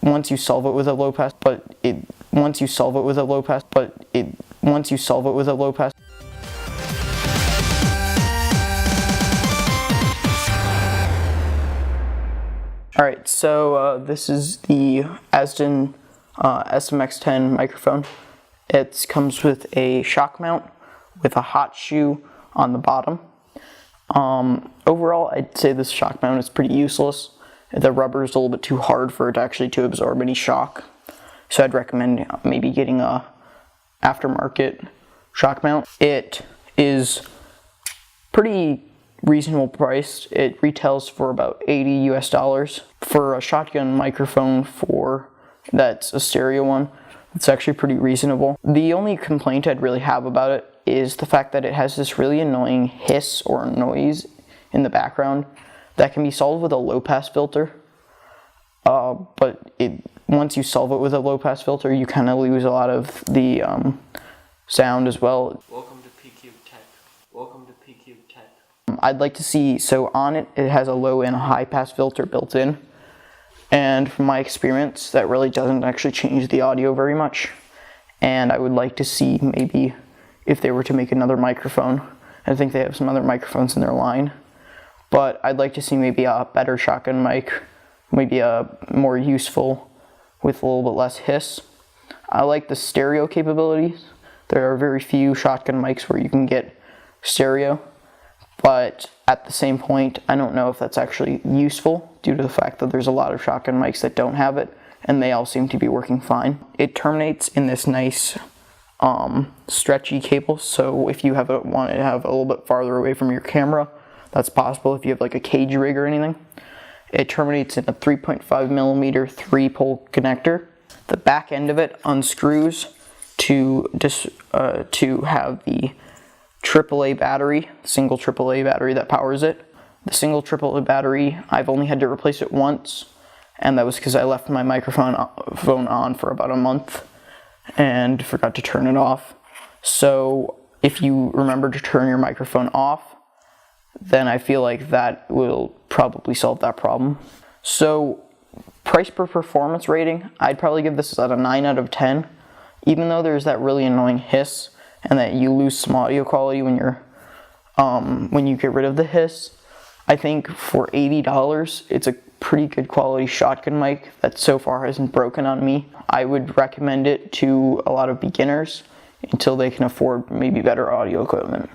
once you solve it with a low pass, once you solve it with a low pass. Alright, so this is the Azden SMX-10 microphone. It comes with a shock mount with a hot shoe on the bottom. Overall, I'd say this shock mount is pretty useless. The rubber is a little bit too hard for it actually to absorb any shock. So I'd recommend maybe getting a aftermarket shock mount. It is pretty reasonable priced. It retails for about $80 US. For a shotgun microphone that's a stereo one, it's actually pretty reasonable. The only complaint I'd really have about it is the fact that it has this really annoying hiss or noise in the background that can be solved with a low pass filter. But once you solve it with a low pass filter, you kind of lose a lot of the sound as well. Welcome to PQ Tech. Welcome to PQ Tech. I'd like to see, so on it, it has a low and a high pass filter built in. And from my experience, that really doesn't actually change the audio very much. And I would like to see maybe if they were to make another microphone. I think they have some other microphones in their line. But I'd like to see maybe a better shotgun mic, maybe a more useful with a little bit less hiss. I like the stereo capabilities. There are very few shotgun mics where you can get stereo. But at the same point, I don't know if that's actually useful due to the fact that there's a lot of shotgun mics that don't have it, and they all seem to be working fine. It terminates in this nice stretchy cable, so if you want to have a little bit farther away from your camera, that's possible if you have like a cage rig or anything. It terminates in a 3.5 millimeter 3-pole connector. The back end of it unscrews to have the AAA battery, single AAA battery that powers it. The single AAA battery, I've only had to replace it once, and that was because I left my microphone on for about a month and forgot to turn it off. So if you remember to turn your microphone off, then I feel like that will probably solve that problem. So price per performance rating, I'd probably give this at a 9 out of 10. Even though there's that really annoying hiss and that you lose some audio quality when you get rid of the hiss, I think for $80, it's a pretty good quality shotgun mic that so far hasn't broken on me. I would recommend it to a lot of beginners until they can afford maybe better audio equipment.